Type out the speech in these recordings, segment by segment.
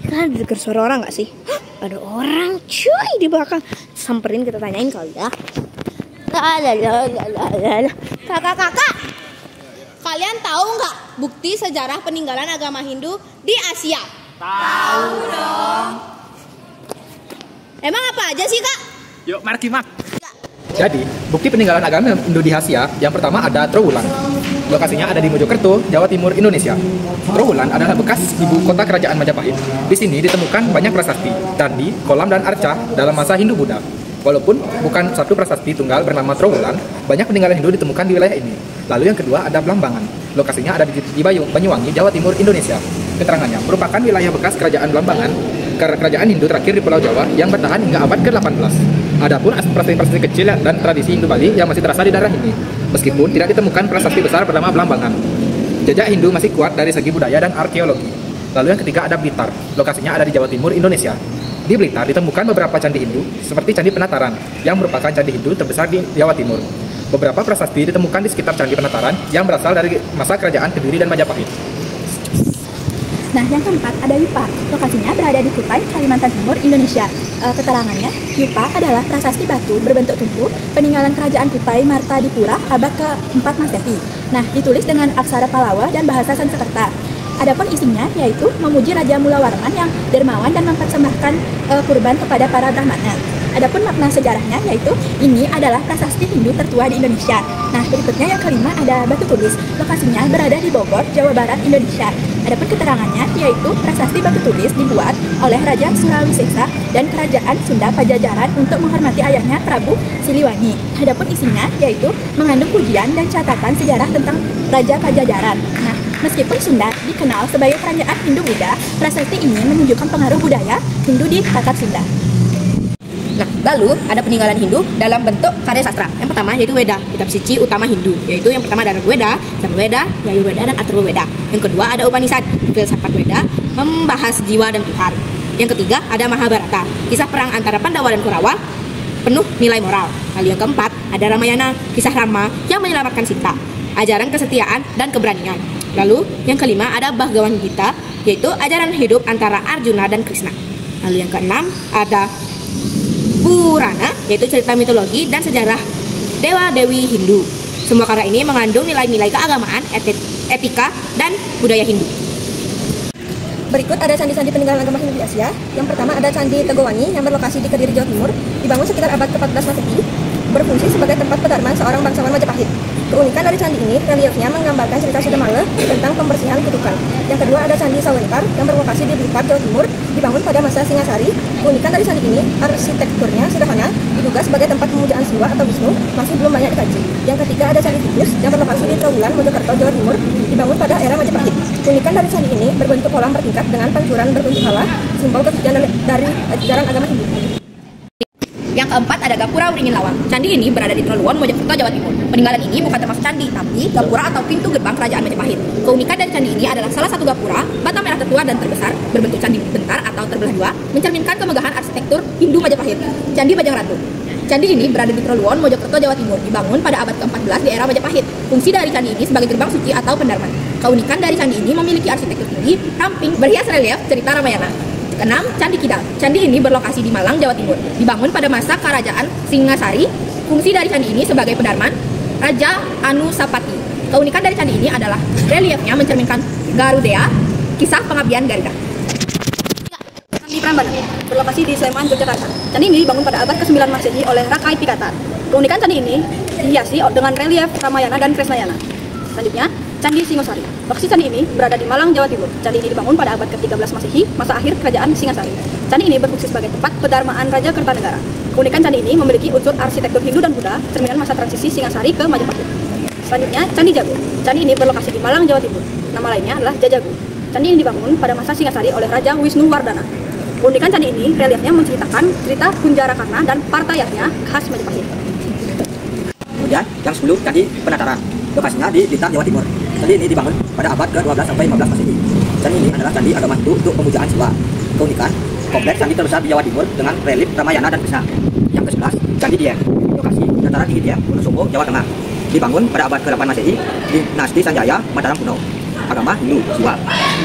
Kan dengar suara orang nggak sih? Hah, ada orang cuy di belakang. Samperin, kita tanyain kali ya. Kakak, kalian tahu nggak bukti sejarah peninggalan agama Hindu di Asia? Tahu dong. Emang apa aja sih, Kak? Yuk, mari simak. Jadi, bukti peninggalan agama Hindu di Asia, yang pertama ada Trowulan. Lokasinya ada di Mojokerto, Jawa Timur, Indonesia. Trowulan adalah bekas ibu kota kerajaan Majapahit. Di sini ditemukan banyak prasasti, candi, kolam, dan arca dalam masa Hindu-Buddha. Walaupun bukan satu prasasti tunggal bernama Trowulan, banyak peninggalan Hindu ditemukan di wilayah ini. Lalu yang kedua ada Blambangan. Lokasinya ada di Banyuwangi, Jawa Timur, Indonesia. Keterangannya merupakan wilayah bekas kerajaan Blambangan, kerajaan Hindu terakhir di Pulau Jawa yang bertahan hingga abad ke-18. Adapun prasasti kecil dan tradisi Hindu Bali yang masih terasa di daerah ini, meskipun tidak ditemukan prasasti besar bernama Blambangan. Jejak Hindu masih kuat dari segi budaya dan arkeologi. Lalu yang ketiga ada Blitar. Lokasinya ada di Jawa Timur, Indonesia. Di Blitar ditemukan beberapa candi Hindu, seperti Candi Penataran, yang merupakan candi Hindu terbesar di Jawa Timur. Beberapa prasasti ditemukan di sekitar Candi Penataran yang berasal dari masa kerajaan Kediri dan Majapahit. Nah, yang keempat ada Yupa. Lokasinya berada di Kutai, Kalimantan Timur, Indonesia. Keterangannya, Yupa adalah prasasti batu berbentuk tugu peninggalan kerajaan Kutai Martadipura abad ke-4 Masehi. Nah, ditulis dengan aksara Palawa dan bahasa Sanskerta. Adapun isinya yaitu memuji Raja Mulawarman yang dermawan dan mempersembahkan kurban kepada para brahmana. Adapun makna sejarahnya yaitu ini adalah prasasti Hindu tertua di Indonesia. Nah, berikutnya yang kelima ada Batu Tulis. Lokasinya berada di Bogor, Jawa Barat, Indonesia. Adapun keterangannya yaitu prasasti Batu Tulis dibuat oleh Raja Surawisesa dan Kerajaan Sunda Pajajaran untuk menghormati ayahnya Prabu Siliwangi. Adapun isinya yaitu mengandung pujian dan catatan sejarah tentang Raja Pajajaran. Nah, meskipun Sunda dikenal sebagai kerajaan Hindu-Buddha, prasasti ini menunjukkan pengaruh budaya Hindu di Tatar Sunda. Nah, lalu ada peninggalan Hindu dalam bentuk karya sastra. Yang pertama yaitu Weda, kitab suci utama Hindu. Yaitu yang pertama ada Weda, Samaweda, Yajurveda, dan Atharvaveda. Yang kedua ada Upanishad, filsafat Weda, membahas jiwa dan Tuhan. Yang ketiga ada Mahabharata, kisah perang antara Pandawa dan Kurawa, penuh nilai moral. Lalu yang keempat ada Ramayana, kisah Rama yang menyelamatkan Sita, ajaran kesetiaan dan keberanian. Lalu yang kelima ada Bhagavad Gita, yaitu ajaran hidup antara Arjuna dan Krishna. Lalu yang keenam ada Purana, yaitu cerita mitologi dan sejarah dewa-dewi Hindu. Semua karya ini mengandung nilai-nilai keagamaan, etika, dan budaya Hindu. Berikut ada candi-candi peninggalan agama Hindu di Asia. Yang pertama ada Candi Tegowangi yang berlokasi di Kediri, Jawa Timur. Dibangun sekitar abad ke-14 Masehi, berfungsi sebagai tempat pedarman seorang bangsawan Majapahit. Keunikan dari candi ini, reliefnya menggambarkan cerita Sudamala tentang pembersihan kutukan. Yang kedua ada Candi Sawentar yang berlokasi di Blitar, Jawa Timur, dibangun pada masa Singasari. Keunikan dari candi ini, arsitekturnya sederhana, diduga sebagai tempat pemujaan Siwa atau Wisnu, masih belum banyak dikaji. Yang ketiga ada Candi Tikus yang berlokasi di Trowulan, Mojokerto, Jawa Timur, dibangun pada era Majapahit. Keunikan dari candi ini berbentuk kolam bertingkat dengan pancuran berbentuk hala, simbol kesucian dari ajaran agama Hindu. Yang keempat ada Gapura Wringin Lawang. Candi ini berada di Trowulan, Mojokerto, Jawa Timur. Peninggalan ini bukan termasuk candi, tapi gapura atau pintu gerbang kerajaan Majapahit. Keunikan dari candi ini adalah salah satu gapura, bata merah tertua dan terbesar, berbentuk candi bentar atau terbelah dua, mencerminkan kemegahan arsitektur Hindu Majapahit. Candi Bajang Ratu. Candi ini berada di Trowulan, Mojokerto, Jawa Timur, dibangun pada abad ke-14 di era Majapahit. Fungsi dari candi ini sebagai gerbang suci atau pendarman. Keunikan dari candi ini memiliki arsitektur tinggi, ramping, berhias relief cerita Ramayana. Keenam, Candi Kidal. Candi ini berlokasi di Malang, Jawa Timur. Dibangun pada masa Kerajaan Singasari. Fungsi dari candi ini sebagai pedarman Raja Anusapati. Keunikan dari candi ini adalah reliefnya mencerminkan Garudea, kisah pengabdian Garuda. Candi Prambanan berlokasi di Sleman, Yogyakarta. Candi ini dibangun pada abad ke-9 Masehi oleh Rakai Pikatan. Keunikan candi ini dihiasi dengan relief Ramayana dan Krisnayana. Selanjutnya, Candi Singosari. Lokasi candi ini berada di Malang, Jawa Timur. Candi ini dibangun pada abad ke-13 Masehi, masa akhir kerajaan Singasari. Candi ini berfungsi sebagai tempat pedarmaan Raja Kertanegara. Keunikan candi ini memiliki unsur arsitektur Hindu dan Buddha, cerminan masa transisi Singasari ke Majapahit. Selanjutnya, Candi Jago. Candi ini berlokasi di Malang, Jawa Timur. Nama lainnya adalah Jajagu. Candi ini dibangun pada masa Singasari oleh Raja Wisnu Wardana. Keunikan candi ini, reliefnya menceritakan cerita Kunjarakarna dan partayatnya khas Majapahit. Kemudian, yang 10, Candi Penataran. Lokasinya di Blitar, Jawa Timur. Candi ini dibangun pada abad ke-12 sampai 15 Masehi. Candi ini adalah candi agama Hindu untuk pemujaan Siwa. Keunikan, kompleks candi terbesar di Jawa Timur dengan relief Ramayana dan Krishna. Yang ke-11, Candi Dieng. Lokasi dataran tinggi Dieng, Wonosobo, Jawa Tengah. Dibangun pada abad ke-8 Masehi, dinasti Sanjaya, Mataram kuno. agama Hindu, Siwa.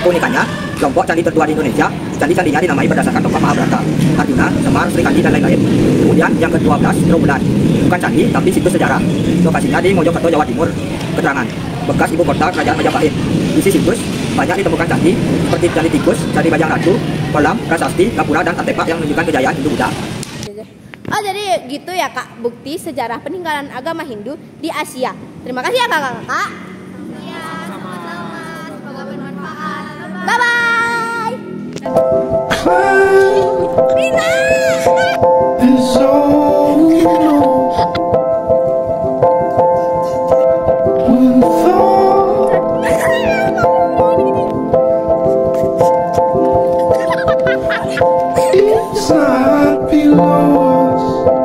Keunikannya, kelompok candi tertua di Indonesia, candi-candinya dinamai berdasarkan tokoh Mahabharata, Arjuna, Semar, Sri Kandi, dan lain-lain. Kemudian yang ke-12, Trawulan. Bukan candi, tapi situs sejarah. Lokasinya di Mojokerto, Jawa Timur. Keterangan, bekas ibu kota Kerajaan Majapahit. Isi situs, banyak ditemukan candi, seperti Candi Tikus, Candi Bajang Ratu, Kolam, Prasasti, Gapura, dan artefak yang menunjukkan kejayaan Hindu-Buddha. Oh, jadi gitu ya Kak, bukti sejarah peninggalan agama Hindu di Asia. Terima kasih ya Kakak-kakak. Iya, sama-sama. Semoga bermanfaat. Bye-bye. Rina! Inside be lost.